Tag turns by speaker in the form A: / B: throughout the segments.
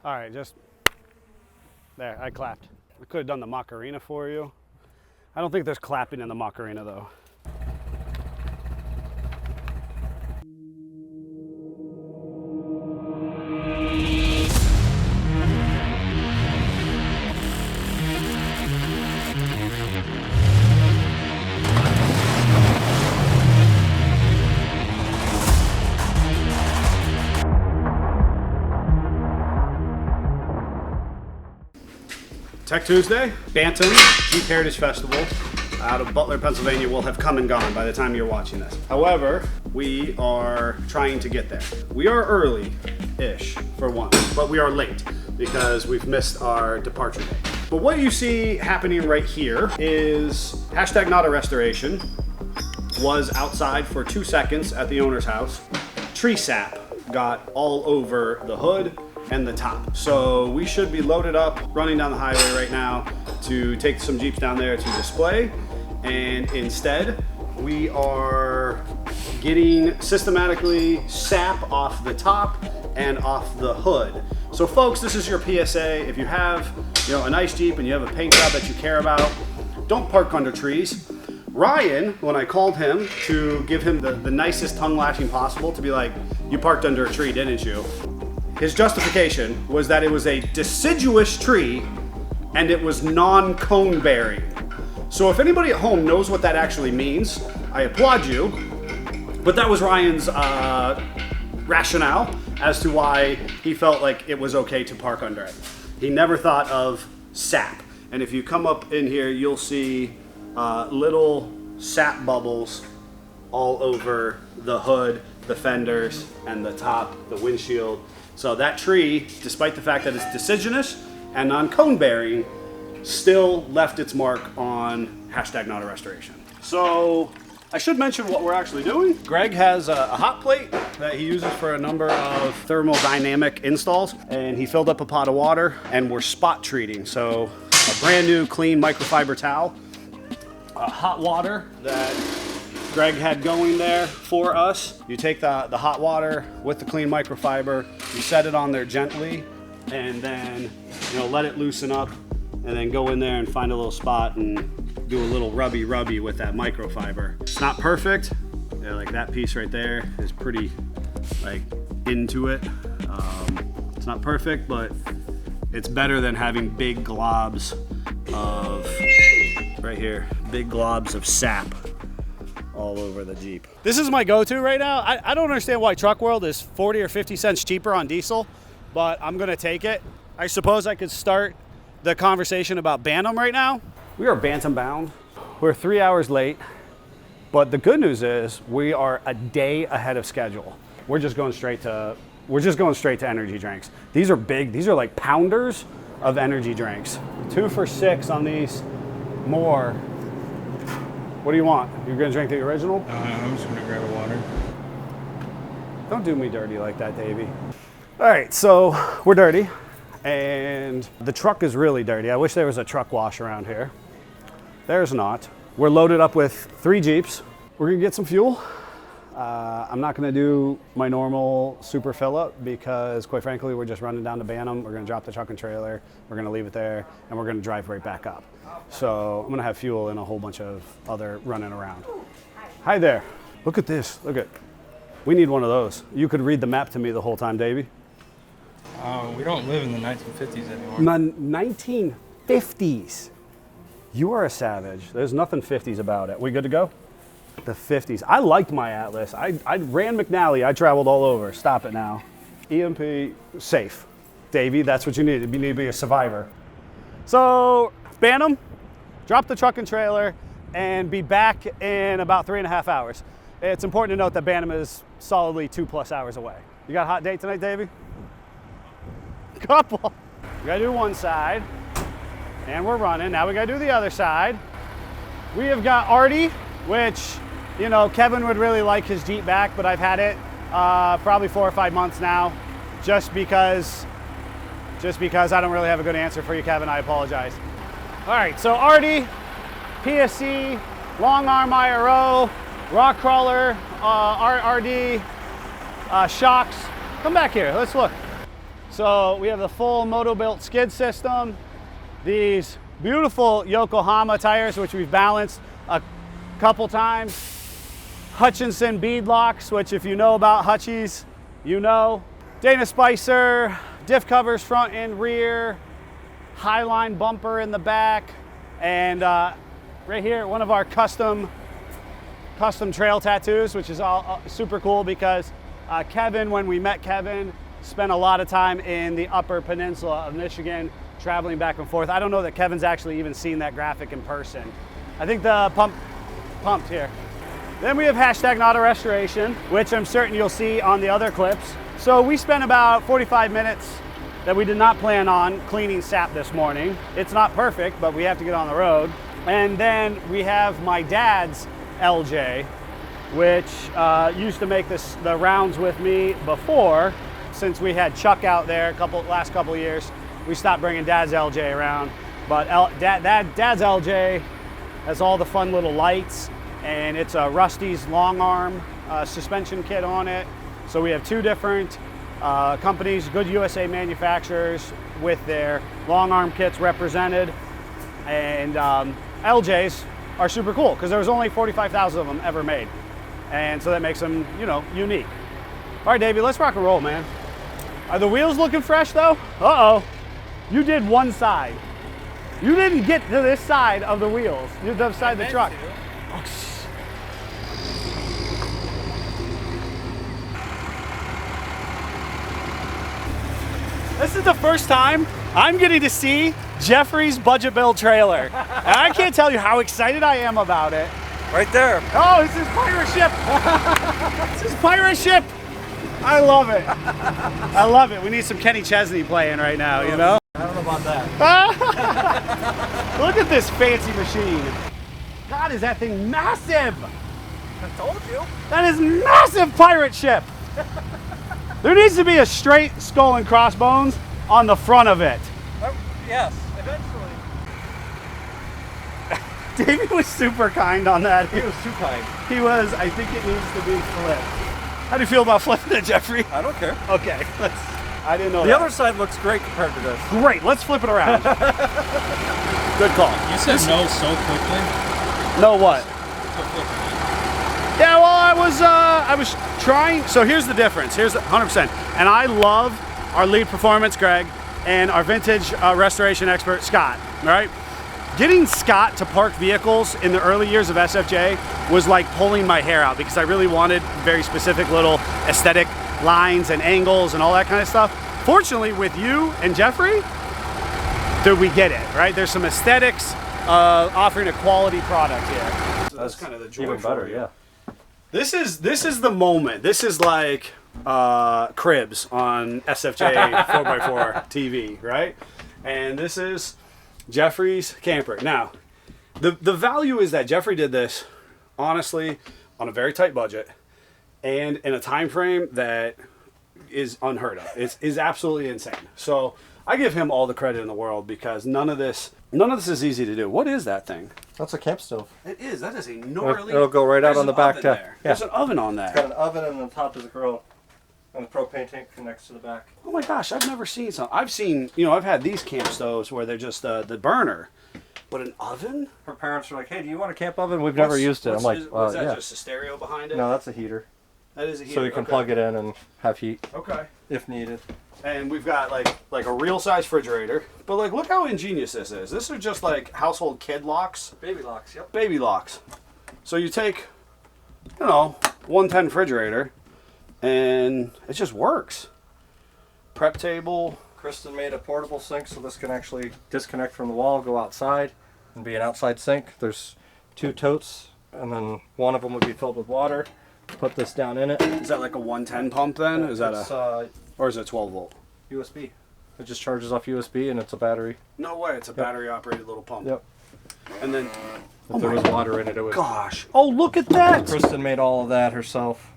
A: All right, just there, I clapped. I could have done the Macarena for you. I don't think there's clapping in the Macarena though. Tech Tuesday, Bantam Jeep Heritage Festival out of Butler, Pennsylvania will have come and gone by the time you're watching this. However, we are trying to get there. We are early-ish for one, but we are late because we've missed our departure day. But what you see happening right here is hashtag not a restoration was outside for 2 seconds at the owner's house. Tree sap got all over the hood and the top. So we should be loaded up, running down the highway right now to take some Jeeps down there to display. And instead, we are getting systematically sap off the top and off the hood. So folks, this is your PSA. If you have, a nice Jeep and you have a paint job that you care about, don't park under trees. Ryan, when I called him to give him the nicest tongue lashing possible, to be like, you parked under a tree, didn't you? His justification was that it was a deciduous tree and it was non-cone bearing. So if anybody at home knows what that actually means, I applaud you. But that was Ryan's rationale as to why he felt like it was okay to park under it. He never thought of sap. And if you come up in here, you'll see little sap bubbles all over the hood, the fenders, and the top, the windshield. So that tree, despite the fact that it's deciduous and non-cone bearing, still left its mark on hashtag not a restoration. So I should mention what we're actually doing. Greg has a hot plate that he uses for a number of thermodynamic installs, and he filled up a pot of water and we're spot treating. So a brand new clean microfiber towel, hot water that Greg had going there for us. You take the hot water with the clean microfiber, you set it on there gently, and then let it loosen up, and then go in there and find a little spot and do a little rubby with that microfiber. It's not perfect. Like that piece right there is pretty into it. It's not perfect, but it's better than having big globs of, right here, big globs of sap all over the Jeep. This is my go-to right now. I don't understand why Truck World is 40 or 50 cents cheaper on diesel, but I'm gonna take it. I suppose I could start the conversation about Bantam right now. We are Bantam bound. We're 3 hours late, but the good news is we are a day ahead of schedule. We're just going straight to energy drinks. These are big. These are like pounders of energy drinks. 2 for $6 on these more. What do you want? You're gonna drink the original?
B: I'm just gonna grab a water.
A: Don't do me dirty like that, Davey. All right, so we're dirty, and the truck is really dirty. I wish there was a truck wash around here. There's not. We're loaded up with 3 Jeeps. We're gonna get some fuel. I'm not gonna do my normal super fill up because quite frankly, we're just running down to Bantam. We're gonna drop the truck and trailer. We're gonna leave it there and we're gonna drive right back up. So I'm gonna have fuel and a whole bunch of other running around. Hi there. Look at this, we need one of those. You could read the map to me the whole time, Davey.
B: We don't live in the 1950s anymore.
A: 1950s. You are a savage. There's nothing 50s about it. We good to go? The 50s. I liked my Atlas. I ran McNally. I traveled all over. Stop it now. EMP, safe. Davey, that's what you need. You need to be a survivor. So, Bantam, drop the truck and trailer, and be back in about 3.5 hours. It's important to note that Bantam is solidly 2+ hours away. You got a hot date tonight, Davey? Couple. We gotta do one side, and we're running. Now we gotta do the other side. We have got Artie, which, Kevin would really like his Jeep back, but I've had it probably 4 or 5 months now, just because I don't really have a good answer for you, Kevin. I apologize. All right, so Artie, PSC, long arm IRO, rock crawler, RD, shocks. Come back here, let's look. So we have the full Moto-Built skid system. These beautiful Yokohama tires, which we've balanced a couple times. Hutchinson bead locks, which if you know about Hutchies, you know. Dana Spicer, diff covers front and rear, Highline bumper in the back, and right here, one of our custom trail tattoos, which is all super cool because Kevin, when we met Kevin, spent a lot of time in the Upper Peninsula of Michigan, traveling back and forth. I don't know that Kevin's actually even seen that graphic in person. I think the pumped here. Then we have hashtag not a restoration, which I'm certain you'll see on the other clips. So we spent about 45 minutes that we did not plan on cleaning sap this morning. It's not perfect, but we have to get on the road. And then we have my dad's LJ, which used to make the rounds with me before. Since we had Chuck out there last couple of years, we stopped bringing Dad's LJ around. But Dad's LJ has all the fun little lights, and it's a Rusty's long arm suspension kit on it. So we have two different companies, good USA manufacturers, with their long arm kits represented. And LJs are super cool because there was only 45,000 of them ever made. And so that makes them, you know, unique. All right, Davey, let's rock and roll, man. Are the wheels looking fresh though? Uh-oh. You did one side. You didn't get to this side of the wheels. You did the side of the truck. Oh, this is the first time I'm getting to see Jeffrey's budget build trailer. And I can't tell you how excited I am about it.
B: Right there.
A: Oh, this is pirate ship. This is pirate ship. I love it. I love it. We need some Kenny Chesney playing right now, you know?
B: I don't know about that.
A: Look at this fancy machine. God, is that thing massive?
B: I told you.
A: That is massive pirate ship. There needs to be a straight skull and crossbones on the front of it.
B: Yes, eventually.
A: David was super kind on that.
B: He was too kind.
A: He was. I think it needs to be flipped. How do you feel about flipping it, Jeffrey?
B: I don't care.
A: Okay, I didn't know
B: the
A: that.
B: other side looks great compared to this.
A: Great, let's flip it around. Good call.
C: You said no so quickly.
A: No what?
C: So quickly.
A: Yeah, well, I was trying. So here's the difference. Here's 100%. And I love our lead performance, Greg, and our vintage restoration expert, Scott. All right. Getting Scott to park vehicles in the early years of SFJ was like pulling my hair out because I really wanted very specific little aesthetic lines and angles and all that kind of stuff. Fortunately, with you and Jeffrey, dude, we get it, right? There's some aesthetics offering a quality product here. So that's kind of the joy.
B: Even better, yeah.
A: This is the moment. This is like Cribs on SFJ 4x4 TV, right? And this is Jeffrey's camper. Now, the value is that Jeffrey did this, honestly, on a very tight budget and in a time frame that is unheard of. It's absolutely insane. So I give him all the credit in the world because none of this is easy to do. What is that thing?
B: That's a camp stove.
A: It is. That is a gnarly.
B: It'll go right out on the back deck.
A: Yeah. There's an oven on that.
B: It's got an oven and on top is a grill. And the propane tank connects to the back.
A: Oh my gosh, I've never seen some. I've seen, I've had these camp stoves where they're just the burner. But an oven?
B: Her parents were like, hey, do you want a camp oven? We've never used it. I'm like,
A: is that
B: yeah.
A: just a stereo behind it?
B: No, that's a heater.
A: That is a heater.
B: So you can plug it in and have heat.
A: Okay.
B: If needed.
A: And we've got like a real size refrigerator. But like, look how ingenious this is. This are just like household kid locks.
B: Baby locks, yep.
A: Baby locks. So you take, 110 refrigerator and it just works. Prep table.
B: Kristen made a portable sink so this can actually disconnect from the wall, go outside, and be an outside sink. There's 2 totes, and then one of them would be filled with water. Put this down in it.
A: Is that like a 110 pump then? Is that or is it 12 volt?
B: USB. It just charges off USB and it's a battery.
A: No way, it's a battery operated little pump.
B: Yep.
A: And then
B: If there was water in it, it would.
A: Gosh. Oh, look at that.
B: Kristen made all of that herself.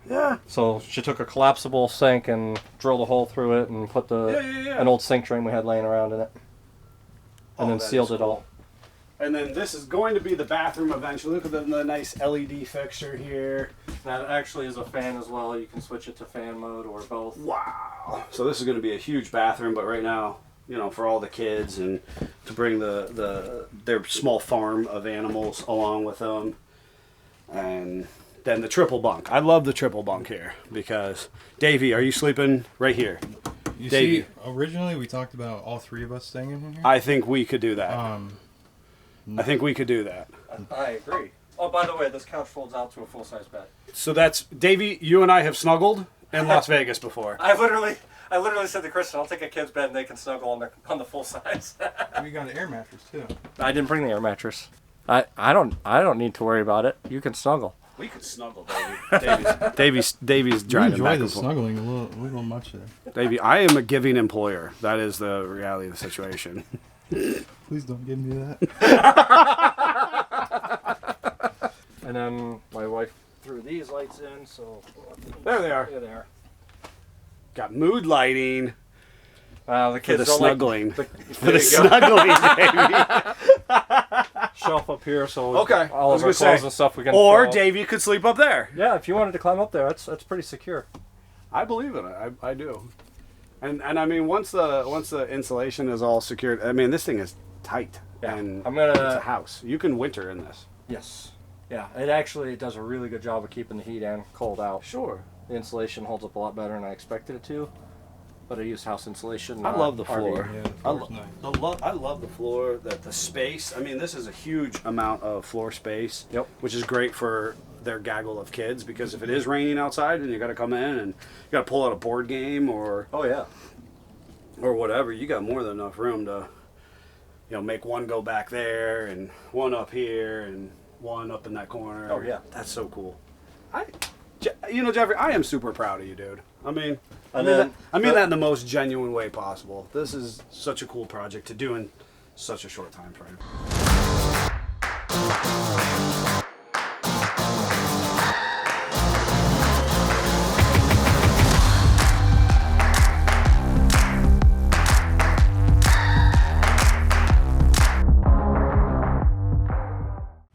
A: Yeah.
B: So she took a collapsible sink and drilled a hole through it and put an old sink drain we had laying around in it. And then sealed it all.
A: And then this is going to be the bathroom eventually. Look at the nice LED fixture here.
B: That actually is a fan as well. You can switch it to fan mode or both.
A: Wow. So this is going to be a huge bathroom, but right now, you know, for all the kids and to bring their small farm of animals along with them. And then the triple bunk. I love the triple bunk here because, Davey, are you sleeping right here?
C: You
A: Davey.
C: see, originally we talked about all three of us staying in here.
A: I think we could do that. I think we could do that.
B: I agree. Oh, by the way, this couch folds out to a full-size bed.
A: So that's, Davey, you and I have snuggled in Las Vegas before.
B: I literally said to Kristen, I'll take a kid's bed and they can snuggle on the full size.
C: We got an air mattress too.
B: I didn't bring the air mattress. I don't need to worry about it. You can snuggle.
A: We could snuggle, Davey. Davy's
C: We
A: driving
C: enjoy
A: back
C: the
A: and forth.
C: snuggling a little much there.
A: Davey, I am a giving employer. That is the reality of the situation.
C: Please don't give me that.
B: And then my wife threw these lights in, so
A: There they are.
B: there they are.
A: Got mood lighting
B: The
A: for
B: kids
A: the
B: don't
A: snuggling.
B: like
A: For the snuggling, Davey.
B: shelf up here, so
A: Okay,
B: all
A: I was
B: of our
A: gonna say,
B: clothes and stuff we can.
A: Or
B: throw.
A: Davey could sleep up there.
B: Yeah, if you wanted to climb up there, that's pretty secure.
A: I believe in it. I do. And I mean, once the insulation is all secured, I mean, this thing is tight.
B: Yeah,
A: And
B: I'm gonna-
A: it's a house. You can winter in this.
B: Yes. Yeah, it actually does a really good job of keeping the heat and cold out.
A: Sure.
B: The insulation holds up a lot better than I expected it to, but I used house insulation.
A: I love the
B: RV.
A: floor.
C: Yeah, the floor's nice.
A: I love the floor, the space. I mean, this is a huge amount of floor space.
B: Yep.
A: Which is great for their gaggle of kids because if it is raining outside and you got to come in and you got to pull out a board game or
B: Oh yeah.
A: whatever, you got more than enough room to, you know, make one go back there and one up here and one up in that corner.
B: Oh, yeah.
A: That's so cool. You know, Jeffrey, I am super proud of you, dude. I mean,
B: And then
A: I mean that in the most genuine way possible. This is such a cool project to do in such a short time frame.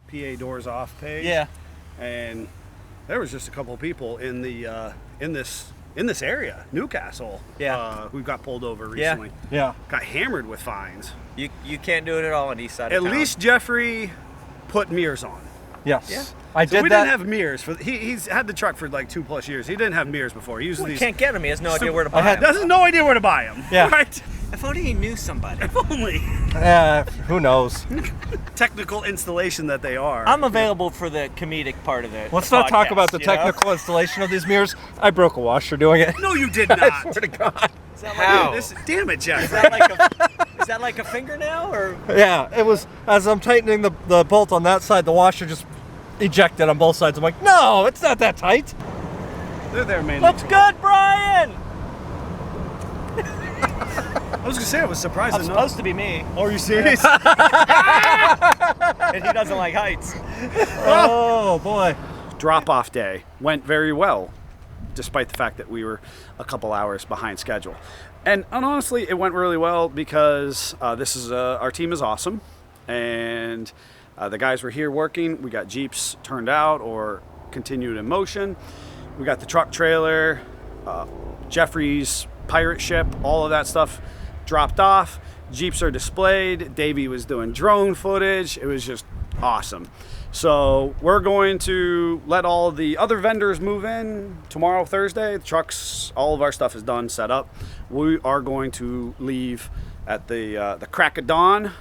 A: PA doors off page.
D: Yeah.
A: And there was just a couple of people in the in this area, Newcastle.
D: Yeah.
A: Who got pulled over
D: Yeah.
A: recently.
B: Yeah.
A: Got hammered with fines.
D: You can't do it at all on the east side
A: At
D: of town.
A: least Jeffrey put mirrors on.
B: Yes.
D: Yeah.
B: I
A: So
B: did
A: we
B: that.
A: didn't have mirrors for. He's had the truck for like 2+ years. He didn't have mirrors before. He uses
D: Well, he
A: these.
D: can't get him. He has no idea
A: Stu-
D: where to buy him.
A: Doesn't no idea where to buy them.
B: Yeah.
A: Right.
D: If only he knew somebody.
A: If only.
B: Who knows?
A: Technical installation that they are.
D: I'm available for the comedic part of it.
B: Let's not talk about the
D: you know?
B: technical installation of these mirrors. I broke a washer doing it.
A: No, you did not.
B: I swear to God.
D: Is that How?
A: Damn it, Jeff.
D: Is that like a fingernail or?
B: Yeah, it was as I'm tightening the bolt on that side, the washer just ejected on both sides. I'm like, no, it's not that tight.
A: They're there mainly.
D: Looks good, Brian.
A: I was gonna say I was surprised.
D: I'm supposed to be me,
A: Oh, are you serious?
D: and he doesn't like heights.
B: Oh boy.
A: Drop-off day went very well, despite the fact that we were a couple hours behind schedule. And honestly, it went really well because this is our team is awesome, and the guys were here working. We got Jeeps turned out or continued in motion. We got the truck trailer, Jeffrey's pirate ship, all of that stuff dropped off. Jeeps are displayed. Davey was doing drone footage. It was just awesome. So we're going to let all the other vendors move in tomorrow, Thursday. The trucks, all of our stuff is done, set up. We are going to leave at the crack of dawn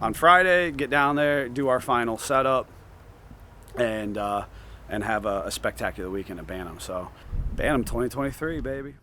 A: on Friday, get down there, do our final setup, and have a spectacular weekend at Bantam. So Bantam 2023, baby.